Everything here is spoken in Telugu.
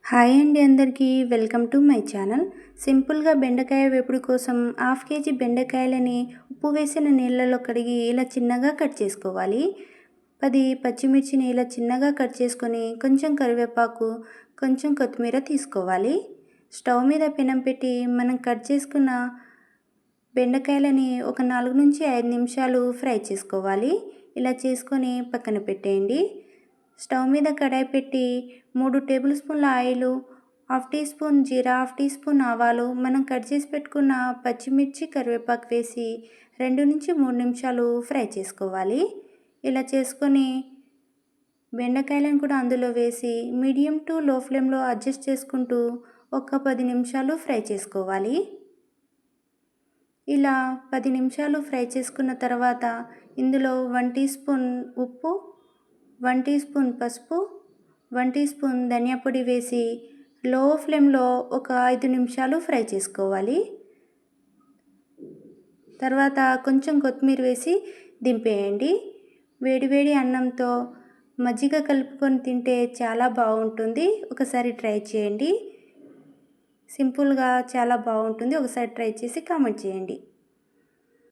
హాయ్ అండి అందరికీ వెల్కమ్ టు మై ఛానల్. సింపుల్గా బెండకాయ వేపుడు కోసం హాఫ్ కేజీ బెండకాయలని ఉప్పు వేసిన నీళ్ళలో కడిగి ఇలా చిన్నగా కట్ చేసుకోవాలి. 10 పచ్చిమిర్చిని ఇలా చిన్నగా కట్ చేసుకొని కొంచెం కరివేపాకు, కొంచెం కొత్తిమీర తీసుకోవాలి. స్టవ్ మీద పెనం పెట్టి మనం కట్ చేసుకున్న బెండకాయలని ఒక 4 నుంచి 5 నిమిషాలు ఫ్రై చేసుకోవాలి. ఇలా చేసుకొని పక్కన పెట్టేయండి. స్టవ్ మీద కడాయి పెట్టి 3 టేబుల్ స్పూన్ల ఆయిలు, హాఫ్ టీ స్పూన్ జీరా, హాఫ్ టీ స్పూన్ ఆవాలు, మనం కట్ చేసి పెట్టుకున్న పచ్చిమిర్చి, కరివేపాకు వేసి 2 నుంచి 3 నిమిషాలు ఫ్రై చేసుకోవాలి. ఇలా చేసుకొని బెండకాయలను కూడా అందులో వేసి మీడియం టు లో ఫ్లేమ్లో అడ్జస్ట్ చేసుకుంటూ ఒక 10 నిమిషాలు ఫ్రై చేసుకోవాలి. ఇలా 10 నిమిషాలు ఫ్రై చేసుకున్న తర్వాత ఇందులో 1 టీ స్పూన్ ఉప్పు, 1 టీ స్పూన్ పసుపు, 1 టీ స్పూన్ ధనియా పొడి వేసి లో ఫ్లేమ్లో ఒక 5 నిమిషాలు ఫ్రై చేసుకోవాలి. తర్వాత కొంచెం కొత్తిమీర వేసి దింపేయండి. వేడివేడి అన్నంతో మజ్జిగ కలుపుకొని తింటే చాలా బాగుంటుంది. ఒకసారి ట్రై చేయండి. సింపుల్గా చాలా బాగుంటుంది. ఒకసారి ట్రై చేసి కామెంట్ చేయండి.